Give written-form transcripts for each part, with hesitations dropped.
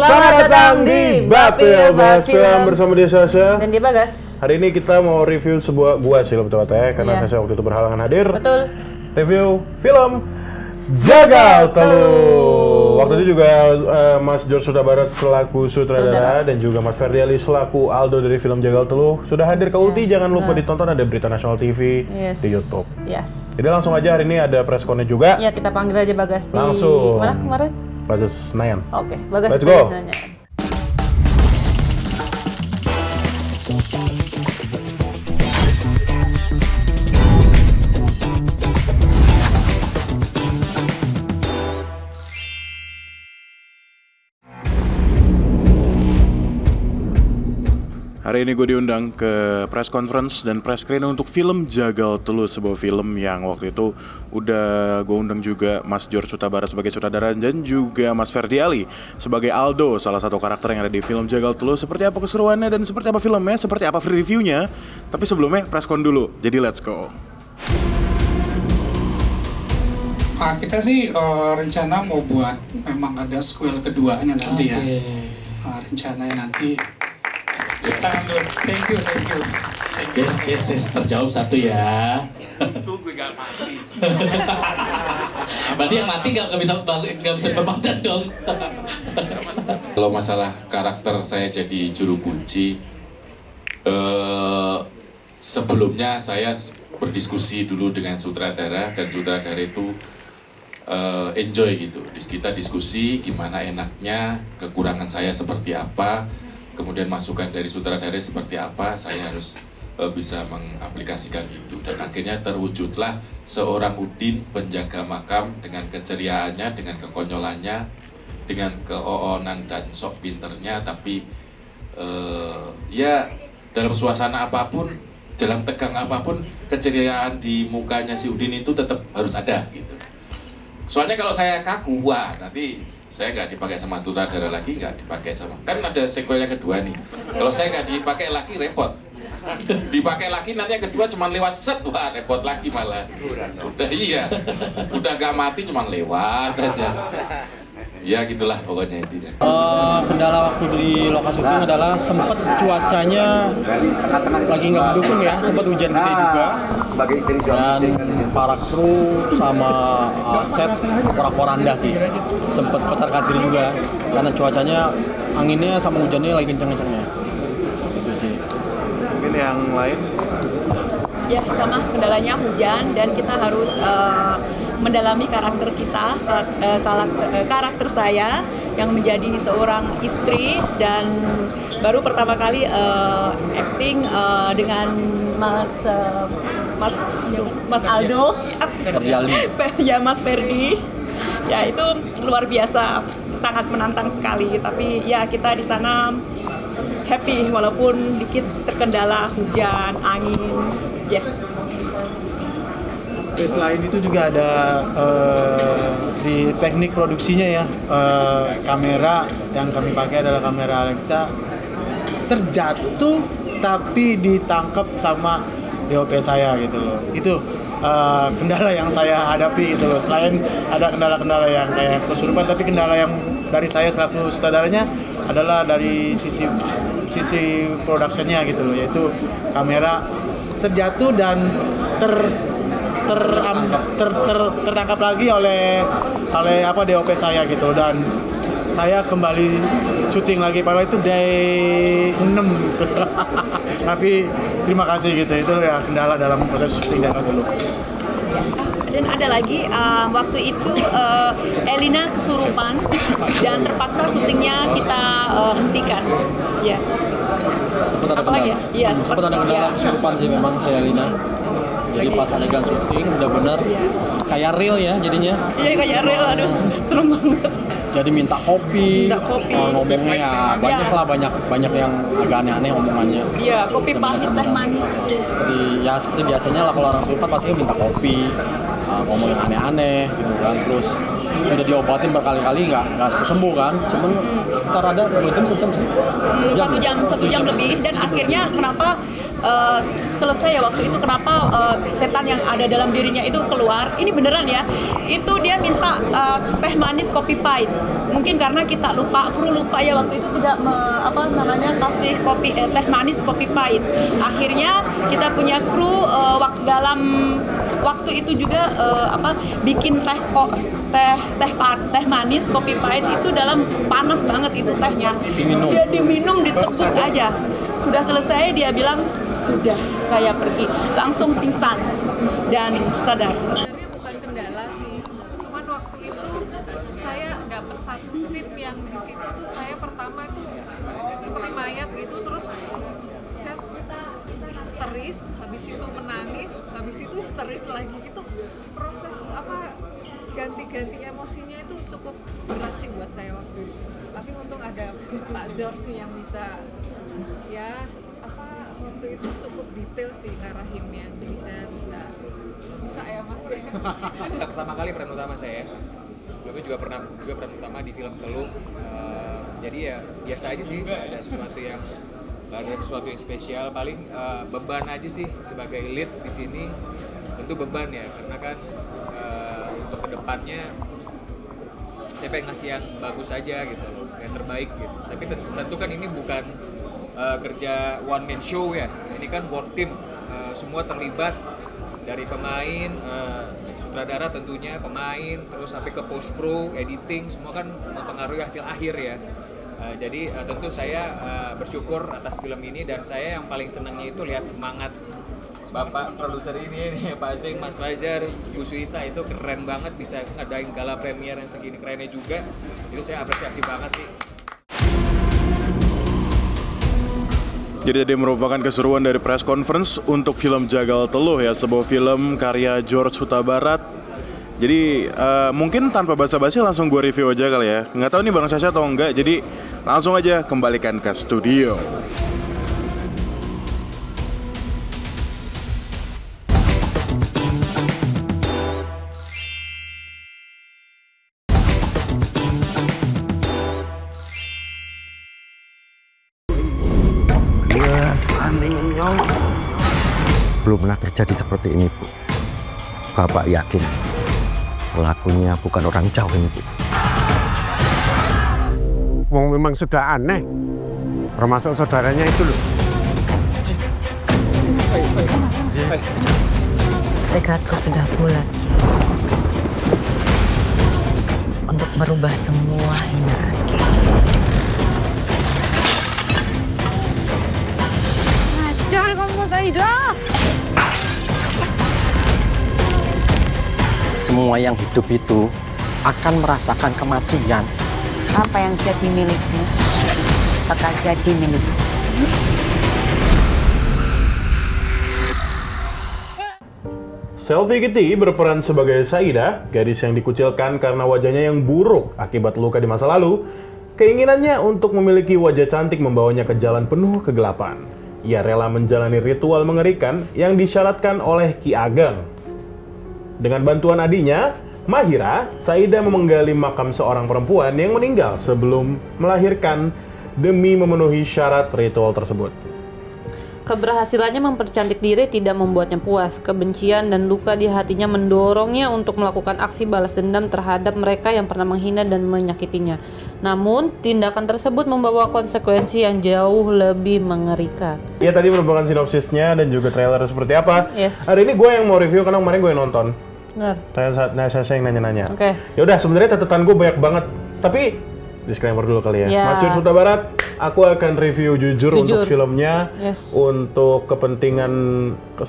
Selamat datang di Bapil Bahas Film bersama dia Sasha dan dia Bagas. Hari ini kita mau review sebuah gua sih lebih karena Sasha waktu itu berhalangan hadir. Betul. Review film Jagal Telu. Waktu itu juga Mas George Huta Barat selaku sutradara dan juga Mas Ferdiali selaku Aldo dari film Jagal Telu sudah hadir ke Ulti. Jangan lupa ditonton, ada Berita Nasional TV di YouTube. Jadi langsung aja hari ini ada press con-nya juga. Ya, kita panggil aja Bagas di langsung. mana kemarin? Plaza Senayan. Oke, Bagas Let's di go. Senayan. Hari ini gue diundang ke press conference dan press screening untuk film Jagal Telu, sebuah film yang waktu itu udah gue undang juga Mas George Huta Barat sebagai sutradara dan juga Mas Ferdiali sebagai Aldo, salah satu karakter yang ada di film Jagal Telu. Seperti apa keseruannya dan seperti apa filmnya, seperti apa reviewnya. Tapi sebelumnya press con dulu, jadi let's go. Kita sih rencana mau buat memang ada sequel keduanya nanti ya. Rencananya nanti kita thank you. Yes, terjawab satu ya. Tunggu gak mati. Berarti yang mati nggak bisa berpanjang dong. Kalau masalah karakter saya jadi juru kunci, sebelumnya saya berdiskusi dulu dengan sutradara dan sutradara itu enjoy gitu. Kita diskusi gimana enaknya, kekurangan saya seperti apa. Kemudian masukan dari sutradara seperti apa, saya harus bisa mengaplikasikan itu. Dan akhirnya terwujudlah seorang Udin penjaga makam dengan keceriaannya, dengan kekonyolannya, dengan keoonan dan sok pinternya. Tapi ya dalam suasana apapun, dalam tegang apapun, keceriaan di mukanya si Udin itu tetap harus ada gitu. Soalnya kalau saya kaku, wah nanti saya nggak dipakai sama sutradara lagi, nggak dipakai sama, kan ada sequelnya kedua nih. Kalau saya nggak dipakai lagi repot, dipakai lagi nanti yang kedua cuma lewat set, wah repot lagi malah. Udah nggak mati cuma lewat aja. Ya gitulah pokoknya intinya. Kendala waktu di lokasi syuting adalah sempet cuacanya lagi nggak mendukung ya, sempet hujan gede juga dan para kru sama set porak-poranda sih, sempet kocar-kacir juga karena cuacanya, anginnya sama hujannya lagi kenceng-kencengnya. Itu sih. Mungkin yang lain? Ya sama, kendalanya hujan dan kita harus mendalami karakter kita, karakter saya yang menjadi seorang istri dan baru pertama kali acting dengan Mas Aldo, ya Mas Ferdi, ya itu luar biasa, sangat menantang sekali. Tapi ya kita di sana happy walaupun dikit terkendala hujan, angin, ya. Selain itu juga ada di teknik produksinya ya, kamera yang kami pakai adalah kamera Alexa, terjatuh tapi ditangkap sama DOP saya gitu loh. Itu kendala yang saya hadapi gitu loh. Selain ada kendala-kendala yang kayak kesurupan, tapi kendala yang dari saya selaku sutradaranya adalah dari sisi produksinya gitu loh, yaitu kamera terjatuh dan tertangkap lagi oleh DOP saya gitu, dan saya kembali syuting lagi padahal itu day 6 gitu. Tapi terima kasih gitu, itu ya kendala dalam proses syuting Jagal Telu. Dan ada lagi waktu itu Elina kesurupan dan terpaksa syutingnya kita hentikan. Ya. Sempat ada kendala. Ya, sempat ada kendala kesurupan sih memang saya Elina. Jadi pas adegan syuting benar-benar kayak real ya jadinya. Iya kayak real, aduh serem banget. Jadi minta kopi. Ngomongnya ya banyak yang agak aneh-aneh omongannya. Iya, kopi pahit dan manis. Seperti biasanya lah kalau orang surupan pasti minta kopi, ngomong yang aneh-aneh gitu kan. Terus sudah diobatin berkali-kali nggak sembuh kan. Cuman sekitar ada 2 jam, 1 jam sih. 1 jam lebih, dan akhirnya kenapa selesai ya waktu itu, kenapa setan yang ada dalam dirinya itu keluar. Ini beneran ya, itu dia minta teh manis kopi pahit. Mungkin karena kita kru lupa ya waktu itu tidak kasih teh manis kopi pahit. Akhirnya kita punya kru dalam waktu itu juga bikin teh manis kopi pahit itu dalam panas banget itu tehnya. Dia diminum diteguk aja. Sudah selesai dia bilang, sudah saya pergi, langsung pingsan dan sadar. Sebenarnya bukan kendala sih, cuman waktu itu saya dapat satu scene yang di situ tuh saya pertama itu seperti mayat gitu, terus saya histeris, habis itu menangis, habis itu histeris lagi gitu. Proses ganti-ganti emosinya itu cukup berat sih buat saya waktu itu. Tapi untung ada Pak George sih yang bisa waktu itu cukup detail sih ngarahinnya, jadi saya bisa ya mas ya. Pertama kali peran utama saya, sebelumnya juga pernah peran utama di film Teluh. Jadi ya biasa aja sih, nggak ada sesuatu yang spesial. Paling beban aja sih sebagai lead di sini, tentu beban ya, karena kan untuk kedepannya saya pengen ngasih yang bagus aja gitu loh, yang terbaik gitu. Tapi tentu kan ini bukan kerja one man show ya, ini kan work team, semua terlibat dari pemain, sutradara tentunya, pemain, terus sampai ke post pro, editing, semua kan mempengaruhi hasil akhir ya. Jadi tentu saya bersyukur atas film ini, dan saya yang paling senangnya itu lihat semangat Bapak produser ini Pak Zeng, Mas Fajar, Bu Suita, itu keren banget bisa ngadain gala premier yang segini kerennya juga. Itu saya apresiasi banget sih. Jadi tadi merupakan keseruan dari press conference untuk film Jagal Teluh ya, sebuah film karya George Huta Barat. Jadi mungkin tanpa basa-basi langsung gue review aja kali ya. Nggak tahu nih Bang Sasha atau enggak, jadi langsung aja kembalikan ke studio. Belum pernah terjadi seperti ini, Bu. Bapak yakin pelakunya bukan orang Jawa ini, Bu. Wong memang sudah aneh, termasuk saudaranya itu loh. Tekadku sudah bulat untuk merubah semua hinaan. Jangan kamu Saida. Semua yang hidup itu akan merasakan kematian. Apa yang jadi milikmu bakal jadi milikmu. Selvi Kitty berperan sebagai Saida, gadis yang dikucilkan karena wajahnya yang buruk akibat luka di masa lalu. Keinginannya untuk memiliki wajah cantik membawanya ke jalan penuh kegelapan. Ia rela menjalani ritual mengerikan yang disyaratkan oleh Ki Ageng. Dengan bantuan adiknya, Mahira, Saida memenggali makam seorang perempuan yang meninggal sebelum melahirkan demi memenuhi syarat ritual tersebut. Keberhasilannya mempercantik diri tidak membuatnya puas. Kebencian dan luka di hatinya mendorongnya untuk melakukan aksi balas dendam terhadap mereka yang pernah menghina dan menyakitinya. Namun, tindakan tersebut membawa konsekuensi yang jauh lebih mengerikan. Ya, tadi merupakan sinopsisnya dan juga trailer seperti apa. Yes. Hari ini gue yang mau review karena kemarin gue yang nonton. Benar. Saya yang nanya-nanya. Oke. Ya udah, sebenarnya catatan gue banyak banget. Tapi disclaimer dulu kali ya. Ya. Mas George Huta Barat, aku akan review jujur untuk filmnya, untuk kepentingan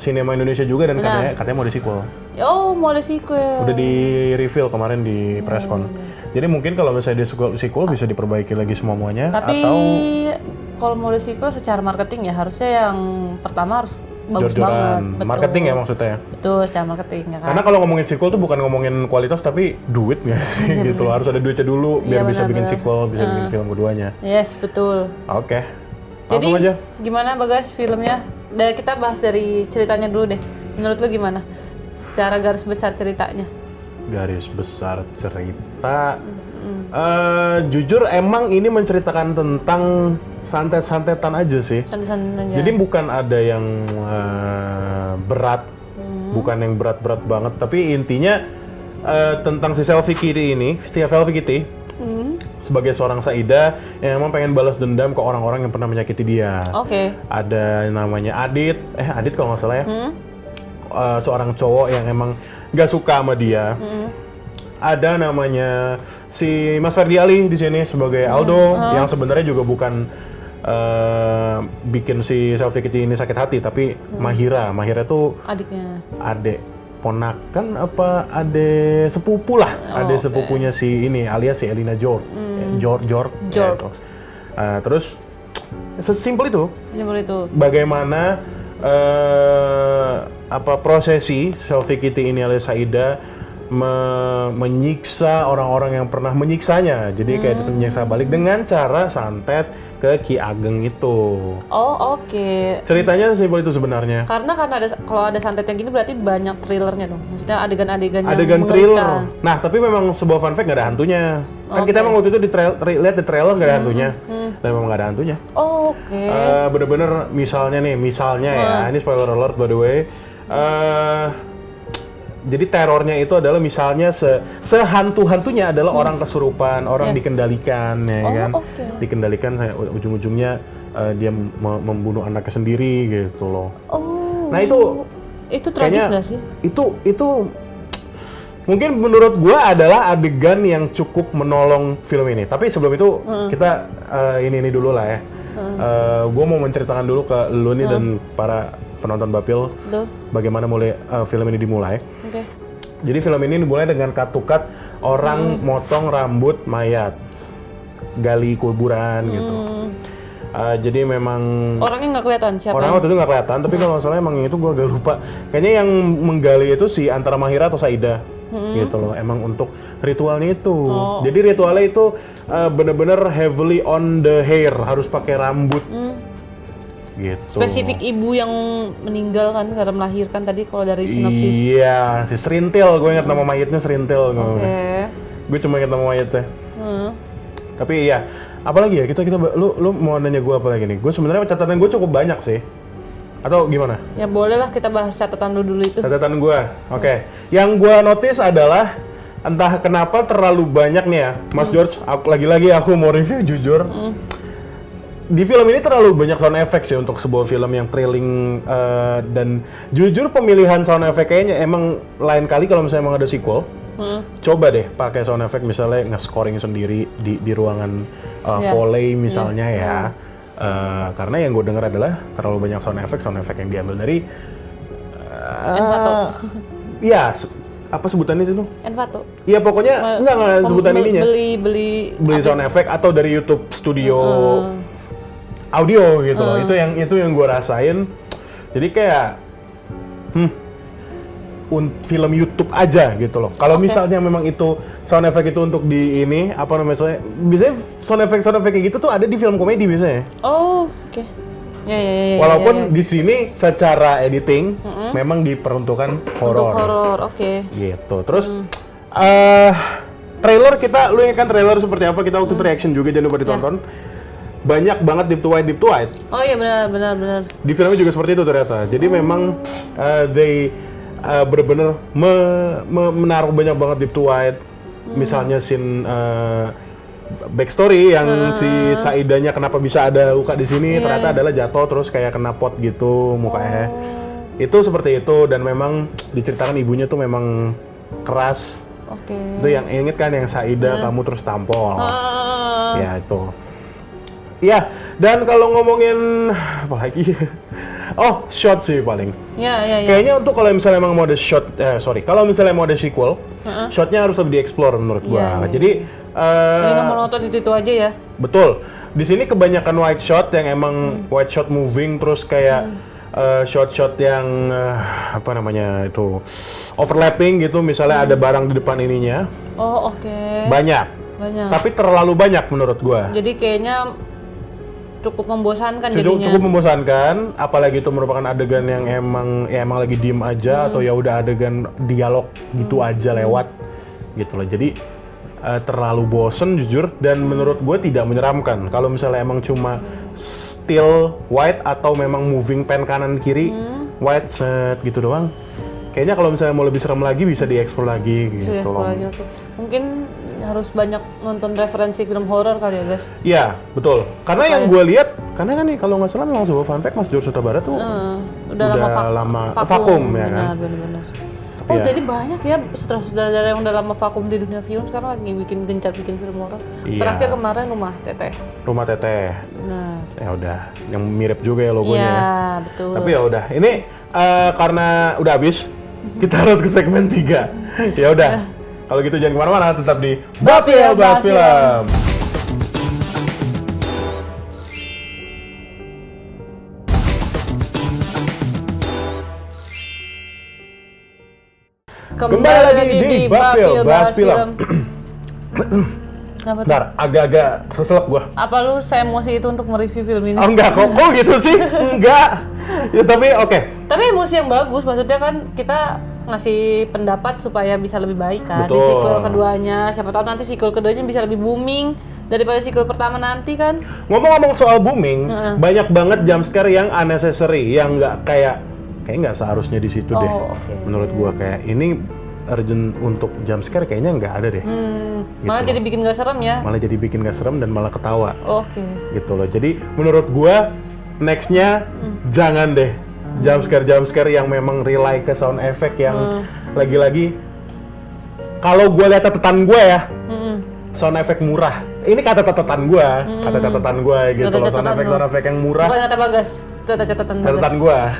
sinema Indonesia juga, dan katanya mau di sequel. Oh, mau ada sequel. Udah di reveal kemarin di presscon. Jadi mungkin kalau misalnya dia sequel bisa diperbaiki lagi semuanya. Tapi atau kalau mau ada sequel secara marketing ya harusnya yang pertama harus bagus banget. Betul. Marketing ya maksudnya ya? Betul, secara marketing ya kan. Karena kalau ngomongin sequel tuh bukan ngomongin kualitas tapi duit nggak sih gitu loh. Harus ada duitnya dulu biar bisa bikin sequel, bisa bikin film keduanya. Yes, betul. Oke. Langsung aja. Gimana Bagas filmnya? Kita bahas dari ceritanya dulu deh. Menurut lu gimana? Secara garis besar ceritanya. garis besar cerita, jujur emang ini menceritakan tentang santet-santetan aja sih. Santet-santetan aja. Jadi bukan ada yang berat, bukan yang berat-berat banget. Tapi intinya tentang si Selfie Kitty sebagai seorang Saida yang emang pengen balas dendam ke orang-orang yang pernah menyakiti dia. Oke. Ada namanya Adit kalau nggak salah ya. Seorang cowok yang emang gak suka sama dia. Ada namanya si Mas Ferdi Ali di sini sebagai Aldo yang sebenarnya juga bukan bikin si Selfie Kitty ini sakit hati, tapi Mahira tuh adek ponakan apa adek sepupu lah, adek sepupunya si ini alias si Elina George. Terus sesimpel itu. Bagaimana prosesi Selfie Kitty ini alias Saida menyiksa orang-orang yang pernah menyiksanya. Jadi kayak menyiksa balik dengan cara santet ke Ki Ageng itu. Oh, oke. Ceritanya sesimpel itu sebenarnya. Karena kalau ada santet yang gini berarti banyak thrillernya dong. Maksudnya adegan-adegan yang adegan thriller. Nah, tapi memang sebuah fun fact gak ada hantunya. Kan kita emang waktu itu lihat di trailer gak ada hantunya. Dan memang gak ada hantunya. Oh, oke. Bener-bener misalnya ya, ini spoiler alert by the way. Jadi terornya itu adalah misalnya sehantu-hantunya adalah orang kesurupan, orang dikendalikan, ya kan? Dikendalikan, ujung-ujungnya dia membunuh anaknya sendiri gitu loh. Nah itu tragis nggak sih? Itu mungkin menurut gua adalah adegan yang cukup menolong film ini. Tapi sebelum itu kita ini dulu lah ya. Gua mau menceritakan dulu ke lu nih dan para penonton Bapil bagaimana mulai film ini dimulai. Jadi film ini dimulai dengan cut orang motong rambut mayat, gali kuburan gitu. Jadi memang orangnya nggak kelihatan siapa? Orangnya waktu itu nggak kelihatan, tapi kalau nggak salah emang itu gue agak lupa. Kayaknya yang menggali itu si antara Mahira atau Saida gitu loh. Emang untuk ritualnya itu. Jadi ritualnya itu bener-bener heavily on the hair, harus pakai rambut. Gitu. Spesifik ibu yang meninggal kan karena melahirkan tadi kalau dari sinopsis. Iya, si Serintil, gue ingat nama mayatnya Serintil. Gue cuma ingat nama mayatnya. Tapi iya, apalagi ya kita lu mau nanya gue apa lagi nih? Gue sebenarnya catatan gue cukup banyak sih. Atau gimana? Ya boleh lah kita bahas catatan lu dulu itu. Catatan gue, oke. Yang gue notice adalah entah kenapa terlalu banyak nih ya, Mas George. Lagi-lagi aku mau review jujur. Di film ini terlalu banyak sound effect sih untuk sebuah film yang thrilling dan jujur pemilihan sound effect kayaknya emang lain kali kalau misalnya emang ada sequel. Coba deh pakai sound effect misalnya nge-scoring sendiri di ruangan Foley misalnya ya. Karena yang gue dengar adalah terlalu banyak sound effect yang diambil dari Envato. Iya, apa sebutannya sih itu? Envato. Iya pokoknya enggak sebutan ininya. Beli sound effect atau dari YouTube Studio audio gitu loh. Itu yang gue rasain. Jadi kayak film YouTube aja gitu loh. Kalau misalnya memang itu sound effect itu untuk di ini apa namanya, biasanya sound effect kayak gitu tuh ada di film komedi biasanya. Oke. Ya. Walaupun di sini secara editing memang diperuntukkan horor. Untuk horor, oke. Gitu. Terus trailer lu ingat kan trailer seperti apa? Kita waktu itu reaction juga, jangan lupa ditonton. Banyak banget deep to white. Oh iya benar. Di filmnya juga seperti itu ternyata. Jadi memang they benar-benar menaruh banyak banget deep to white. Misalnya scene backstory yang si Saidanya kenapa bisa ada luka di sini ternyata adalah jatuh terus kayak kena pot gitu mukanya. Itu seperti itu dan memang diceritakan ibunya tuh memang keras. Itu yang inget kan yang Saida kamu terus tampol. Ya itu. Iya, dan kalau ngomongin apa lagi? Shot sih paling. Iya. Kayaknya untuk kalau misalnya emang mau ada shot, kalau misalnya mau ada sequel, shotnya harus lebih dieksplor menurut gua. Jadi nggak mau nonton itu aja ya? Betul. Di sini kebanyakan wide shot yang emang wide shot moving terus kayak shot-shot yang apa namanya itu overlapping gitu. Misalnya ada barang di depan ininya. Banyak. Tapi terlalu banyak menurut gua. Jadi kayaknya cukup membosankan jadinya. Cukup membosankan, apalagi itu merupakan adegan yang emang lagi diem aja atau ya udah adegan dialog gitu aja lewat. gitu loh. Jadi terlalu bosen jujur, dan menurut gue tidak menyeramkan. Kalau misalnya emang cuma still wide atau memang moving pen kanan kiri wide set gitu doang, kayaknya kalau misalnya mau lebih serem lagi bisa dieksplor lagi gitu loh. Oke. Mungkin harus banyak nonton referensi film horor kali ya guys. Iya betul, karena yang gue lihat, karena kan nih kalau nggak salah memang sebuah fun fact, Mas George Huta Barat tuh udah lama vakum ya kan. Benar. Oh jadi banyak ya sutradara yang udah lama vakum di dunia film, sekarang lagi gencar bikin film horor. Iya. Terakhir kemarin Rumah Teteh. Nah. Ya udah, yang mirip juga ya logonya. Iya, ya. betul. Tapi ya udah, ini karena udah habis, kita harus ke segmen 3. Ya udah. Kalau gitu jangan kemana-mana, tetap di Bapil Bahas Film. Kembali lagi di Bapil Bahas Film. Bentar, agak-agak seselap gua. Apa lu emosi itu untuk mereview film ini? Oh enggak, kok gitu sih? Enggak. Ya tapi oke. Tapi emosi yang bagus, maksudnya kan kita ngasih pendapat supaya bisa lebih baik kan. Betul. Di sequel keduanya, siapa tahu nanti sequel keduanya bisa lebih booming daripada sequel pertama nanti kan. Ngomong-ngomong soal booming, banyak banget jump scare yang unnecessary, yang nggak kayak nggak seharusnya di situ deh. Okay. Menurut gua kayak ini urgent untuk jump scare kayaknya nggak ada deh. Malah jadi bikin nggak serem ya? Malah jadi bikin nggak serem dan malah ketawa. Oke. Gitu loh. Jadi menurut gua nextnya jangan deh jump scare yang memang rely ke sound effect yang lagi-lagi kalau gua lihat catatan gua ya. Sound effect murah. Ini kata catatan gua, gitu loh, sound effect yang murah. Bukan kata Bagas, catatan gua.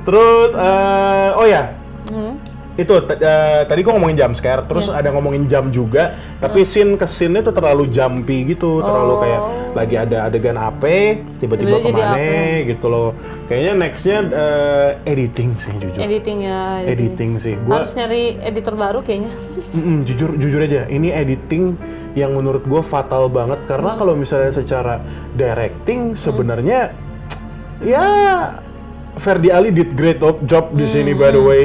Terus oh ya. Itu tadi gua ngomongin jump scare, terus ada ngomongin jam juga, tapi scene ke scene-nya tuh terlalu jumpy gitu, terlalu kayak lagi ada adegan AP, tiba-tiba kemana gitu loh. Kayaknya nextnya editing sih jujur. Editing sih. Gua harus nyari editor baru kayaknya. Jujur aja, ini editing yang menurut gua fatal banget karena kalau misalnya secara directing sebenarnya ya Ferdi Ali did great job di sini by the way.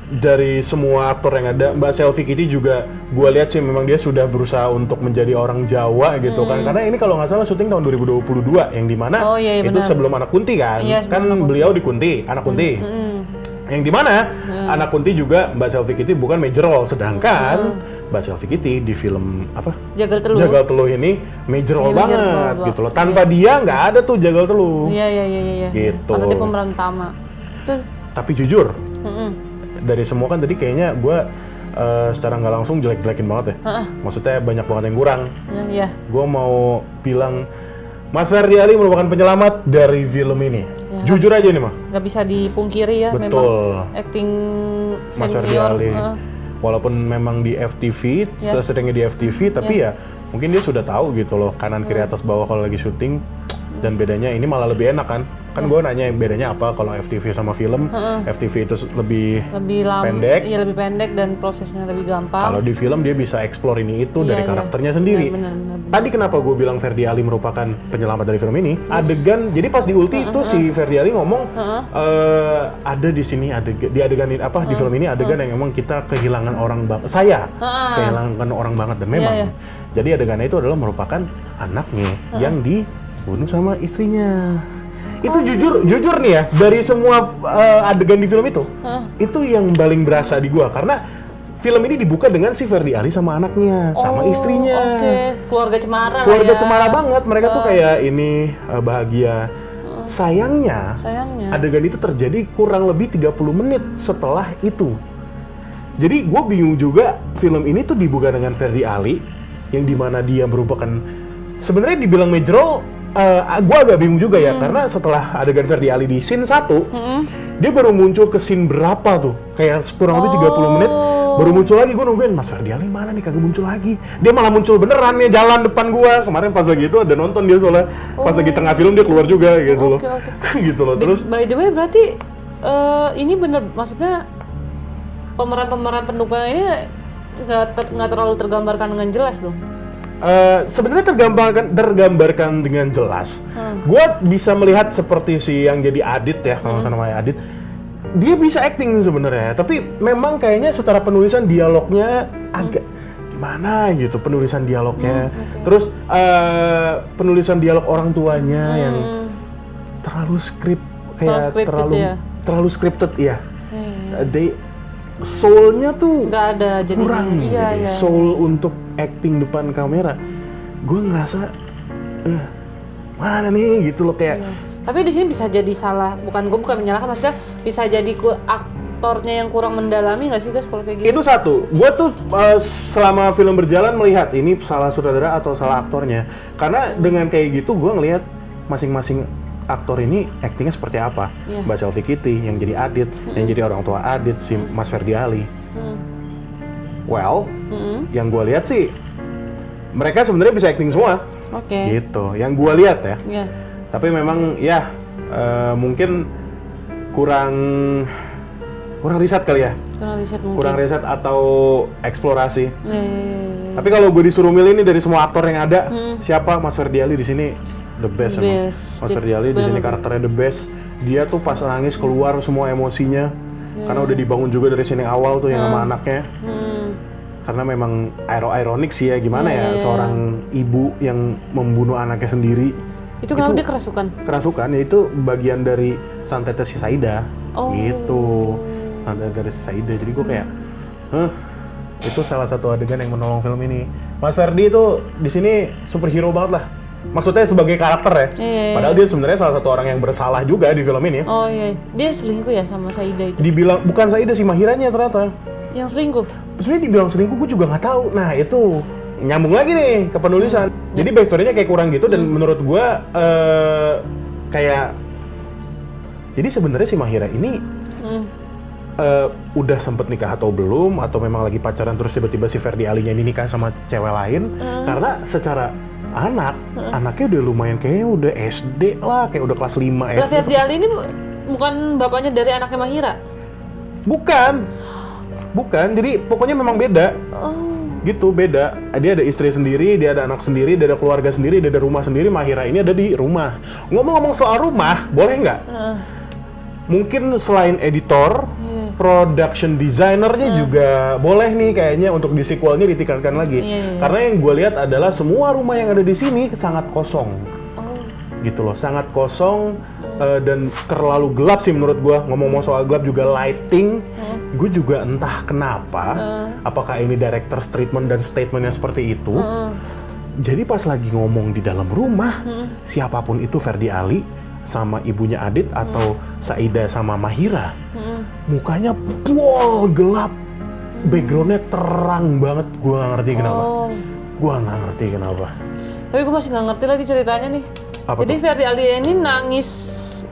Dari semua aktor yang ada, Mbak Selvi Kitty juga gue lihat sih memang dia sudah berusaha untuk menjadi orang Jawa gitu kan. Karena ini kalau nggak salah syuting tahun 2022 yang dimana itu sebelum Anak Kunti kan. Kan beliau di Kunti, Anak Kunti. Yang dimana Anak Kunti juga Mbak Selvi Kitty bukan major role, sedangkan Mbak Selvi Kitty di film apa? Jagal Teluh ini major role banget gitu loh. Tanpa dia nggak ada tuh Jagal Teluh. Iya. Gitu. Karena dia pemeran utama. Tapi jujur, dari semua kan tadi kayaknya gue secara nggak langsung jelek-jelekin banget ya. Maksudnya banyak banget yang kurang. Iya. Gue mau bilang Mas Ferdi Ali merupakan penyelamat dari film ini. Ya, jujur aja nih mah. Gak bisa dipungkiri ya. Betul. Memang acting Mas Ferdi Ali. Walaupun memang di FTV, seringnya di FTV, tapi ya mungkin dia sudah tahu gitu loh kanan kiri atas bawah kalau lagi syuting. Dan bedanya ini malah lebih enak kan. Kan gue nanya bedanya apa kalau FTV sama film. FTV itu lebih pendek. Iya, lebih pendek dan prosesnya lebih gampang. Kalau di film dia bisa explore ini itu dari karakternya sendiri. Benar. Tadi kenapa gue bilang Ferdi Ali merupakan penyelamat dari film ini? Adegan, jadi pas di ulti itu si Ferdi Ali ngomong ada di sini di adegan ini apa di film ini adegan yang emang kita kehilangan orang banget. Saya kehilangan orang banget dan memang. Jadi adegannya itu adalah merupakan anaknya yang dibunuh sama istrinya. Itu jujur nih ya, dari semua adegan di film itu yang paling berasa di gua karena film ini dibuka dengan si Ferdi Ali sama anaknya, sama istrinya. Keluarga cemara cemara banget, mereka tuh kayak ini bahagia. Sayangnya, adegan itu terjadi kurang lebih 30 menit setelah itu. Jadi gue bingung juga, film ini tuh dibuka dengan Ferdi Ali yang dimana dia merupakan sebenarnya dibilang major role. Gue agak bingung juga ya, karena setelah adegan Ferdi Ali di scene 1, dia baru muncul ke scene berapa tuh, kayak kurang lebih 30 menit, baru muncul lagi. Gue nungguin, Mas Ferdi Ali mana nih, kagak muncul lagi. Dia malah muncul beneran nih, jalan depan gue. Kemarin pas lagi itu ada nonton dia soalnya, pas lagi tengah film dia keluar juga gitu loh. Gitu loh, terus by the way berarti ini bener, maksudnya pemeran-pemeran pendukung ini nggak terlalu tergambarkan dengan jelas dong? Sebenarnya tergambarkan dengan jelas. Gue bisa melihat seperti si yang jadi Adit ya, kalau namanya Adit. dia bisa acting sebenarnya, tapi memang kayaknya secara penulisan dialognya agak gimana gitu, penulisan dialognya. Terus penulisan dialog orang tuanya yang terlalu terlalu scripted ya. Soul-nya tuh nggak ada, jadi kurang gitu. Soul untuk acting depan kamera. Gue ngerasa mana nih gitu loh kayak. Tapi di sini bisa jadi salah, bukan menyalahkan, maksudnya bisa jadi aktornya yang kurang mendalami nggak sih guys kalau kayak gitu? Itu satu, gue tuh selama film berjalan melihat ini salah sutradara atau salah aktornya. Karena dengan kayak gitu gue ngelihat masing-masing aktor ini aktingnya seperti apa. Mbak Selvi Kitty yang jadi Adit, yang jadi orang tua Adit, si Mas Ferdi Ali. Well, yang gue lihat sih mereka sebenarnya bisa acting semua. Gitu, yang gue lihat ya. Tapi memang ya mungkin kurang riset kali ya. Kurang riset atau eksplorasi. Tapi kalau gue disuruh milih nih dari semua aktor yang ada, siapa? Mas Ferdi Ali di sini the best emang. Mas Ferdi Ali di sini karakternya the best. Dia tuh pas nangis keluar semua emosinya. Karena udah dibangun juga dari scene yang awal tuh yang sama anaknya. Karena memang ironik sih ya, gimana ya seorang ibu yang membunuh anaknya sendiri. Itu kalau dia kerasukan? Kerasukan, ya itu bagian dari santetnya si Saida. Gitu, santet dari si Saida. Jadi gue kayak, itu salah satu adegan yang menolong film ini. Mas Ferdi itu di sini superhero banget lah. Maksudnya sebagai karakter ya. Padahal dia sebenarnya salah satu orang yang bersalah juga di film ini. Dia selingkuh ya sama Saida itu? Dibilang, bukan Saida sih, Mahiranya ternyata. Yang selingkuh? Sebenarnya dibilang selingkuh gue juga nggak tahu. Nah itu nyambung lagi nih ke penulisan. Jadi backstory-nya kayak kurang gitu dan menurut gue kayak jadi sebenarnya si Mahira ini udah sempet nikah atau belum, atau memang lagi pacaran terus tiba-tiba si Ferdi Alinya ini nikah sama cewek lain. Karena secara anaknya udah lumayan kayaknya udah SD lah, kayak udah kelas 5 SD. Ferdi Ali ini bukan bapaknya dari anaknya Mahira? Bukan, jadi pokoknya memang beda. Gitu, beda. Dia ada istri sendiri, dia ada anak sendiri, dia ada keluarga sendiri, dia ada rumah sendiri. Mahira ini ada di rumah. Ngomong-ngomong soal rumah, boleh nggak? Mungkin selain editor, production designernya juga boleh nih kayaknya untuk di sequelnya ditingkatkan lagi. Karena yang gue lihat adalah semua rumah yang ada di sini sangat kosong. Gitu loh, sangat kosong dan terlalu gelap sih menurut gue. Ngomong-ngomong soal gelap juga lighting, gue juga entah kenapa, apakah ini director's treatment dan statementnya seperti itu. Jadi pas lagi ngomong di dalam rumah, siapapun itu Ferdi Ali sama ibunya Adit atau Saida sama Mahira, mukanya gelap, backgroundnya terang banget. Gue nggak ngerti kenapa. Tapi gue masih nggak ngerti lagi ceritanya nih. Jadi Ferdi Ali ini nangis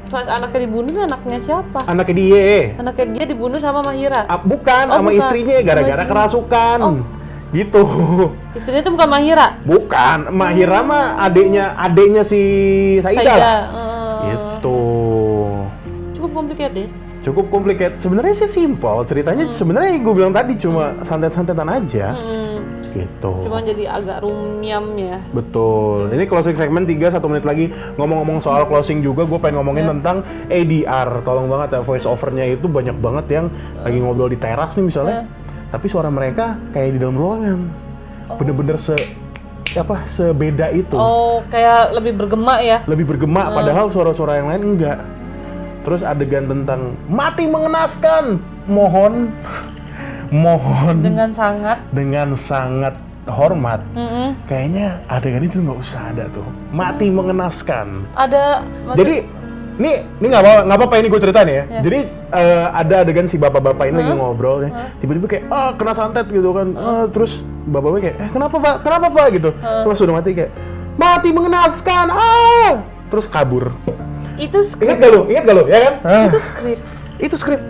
pas anaknya dibunuh, anaknya siapa? Anaknya dia. Anaknya dia dibunuh sama Mahira? Bukan, sama istrinya gara-gara kerasukan. Gitu. Istrinya itu bukan Mahira? Bukan, Mahira mah adeknya si Saida. Gitu. Cukup complicated. Cukup complicated. Sebenarnya sih simple ceritanya. Sebenarnya gue bilang tadi cuma santet-santetan aja. Gitu. Cuma jadi agak rumyam ya. Betul. Ini closing segmen 1 menit lagi. Ngomong-ngomong soal closing juga, gue pengen ngomongin tentang ADR. Tolong banget ya, voice overnya itu banyak banget yang lagi ngobrol di teras nih misalnya. Tapi suara mereka kayak di dalam ruangan. Bener-bener sebeda itu. Kayak lebih bergema ya? Lebih bergema, padahal suara-suara yang lain enggak. Terus adegan tentang mati mengenaskan. Mohon dengan sangat hormat. Kayaknya adegan itu nggak usah ada tuh. Mati mengenaskan. Jadi ini nggak apa-apa ini gue ceritain ya. Jadi ada adegan si bapak-bapak ini lagi ngobrol ya. Tiba-tiba kayak kena santet gitu kan. Terus bapak-bapak kayak kenapa pak gitu. Terus sudah mati kayak mati mengenaskan. Terus kabur. Itu skrip. Ingat gak lo ya kan? Itu skrip.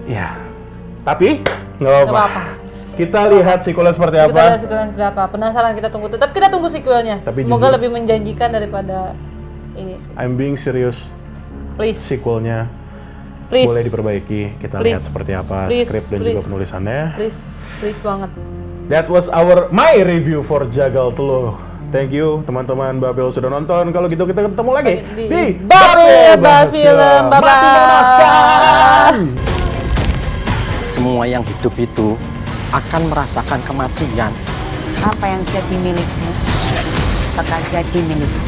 Ya. Tapi nggak apa-apa. Kita lihat sequelnya seperti apa. Penasaran, kita tunggu. Tetap kita tunggu sequelnya. Semoga lebih menjanjikan daripada ini sih. I'm being serious. Please. Sequelnya boleh diperbaiki. Kita lihat seperti apa skrip dan juga penulisannya. Please banget. That was my review for Jagal Teluh Thank you teman-teman Bapil sudah nonton. Kalau gitu kita ketemu lagi di Bapil Bahas Film. Mati mengenaskan. Semua yang hidup itu akan merasakan kematian. Apa yang jadi milikmu bakal jadi milikmu.